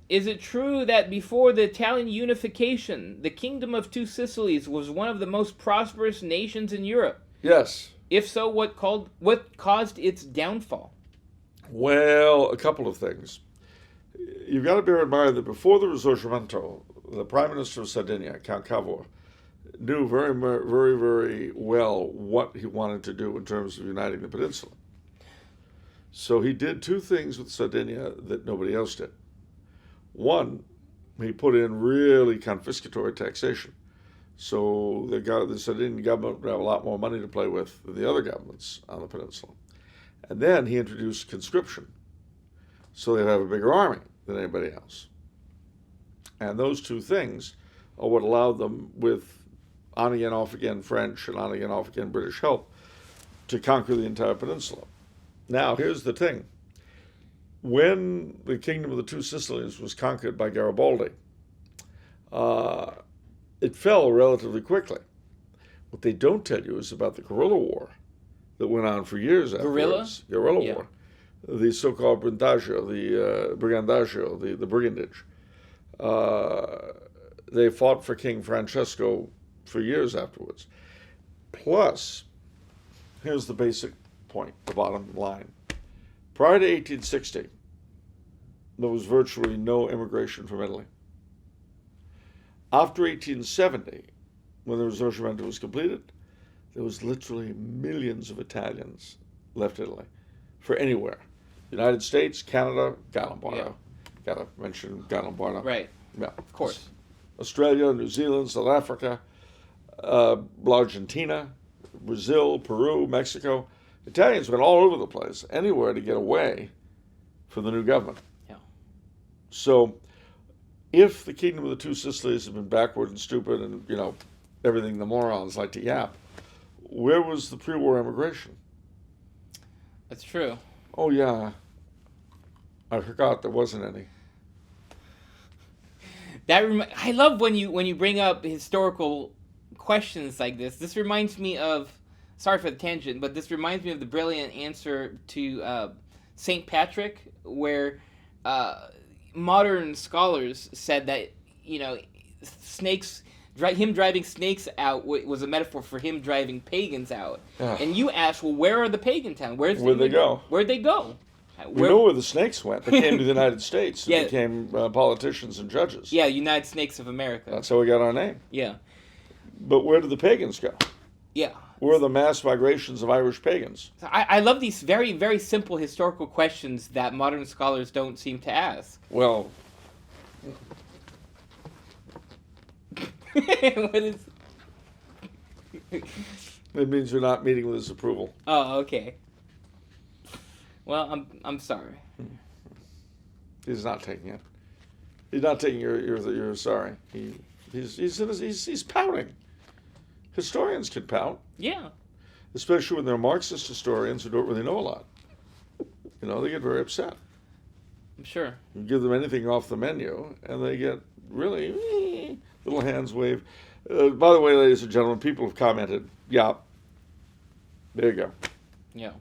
Is it true that before the Italian unification, the Kingdom of Two Sicilies was one of the most prosperous nations in Europe? Yes. If so, what caused its downfall? Well, a couple of things. You've got to bear in mind that before the Risorgimento, the Prime Minister of Sardinia, Count Cavour, knew very, very, very well what he wanted to do in terms of uniting the peninsula. So he did two things with Sardinia that nobody else did. One, he put in really confiscatory taxation. So the Sardinian government would have a lot more money to play with than the other governments on the peninsula. And then he introduced conscription. So they'd have a bigger army than anybody else. And those two things are what allowed them, with on-again, off-again French and on-again, off-again British help, to conquer the entire peninsula. Now, here's the thing. When the Kingdom of the Two Sicilies was conquered by Garibaldi, it fell relatively quickly. What they don't tell you is about the guerrilla war that went on for years afterwards. Guerrilla war. The so-called brigandage, the brigandage. They fought for King Francesco for years afterwards. Plus, here's the basic point, the bottom line. Prior to 1860, there was virtually no immigration from Italy. After 1870, when the Risorgimento was completed, there was literally millions of Italians left Italy for anywhere. United States, Canada, Gallimbardo. Got to mention Gallimbardo. Right. Yeah. Of course. Australia, New Zealand, South Africa, Argentina, Brazil, Peru, Mexico. Italians went all over the place, anywhere to get away from the new government. Yeah. So, if the Kingdom of the Two Sicilies had been backward and stupid and, everything the morons like to yap, where was the pre-war immigration? That's true. Oh, yeah. I forgot there wasn't any. I love when you bring up historical questions like this. This reminds me of, sorry for the tangent, but this reminds me of the brilliant answer to St. Patrick, where modern scholars said that, him driving snakes out was a metaphor for him driving pagans out. And you asked, well, where are the pagan towns? Where'd they go? Where'd they go? We know where the snakes went. They came to the United States and became politicians and judges. Yeah, United Snakes of America. That's how we got our name. Yeah. But where did the pagans go? Yeah. Where are the mass migrations of Irish pagans? I love these very, very simple historical questions that modern scholars don't seem to ask. Well... What is... It means you're not meeting with his approval. Oh, okay. Well, I'm sorry. He's not taking it. He's not taking your sorry. He's pouting. Historians can pout. Yeah. Especially when they're Marxist historians who don't really know a lot. They get very upset. I'm sure. You give them anything off the menu, and they get really little hands wave. By the way, ladies and gentlemen, people have commented. Yeah. There you go. Yeah.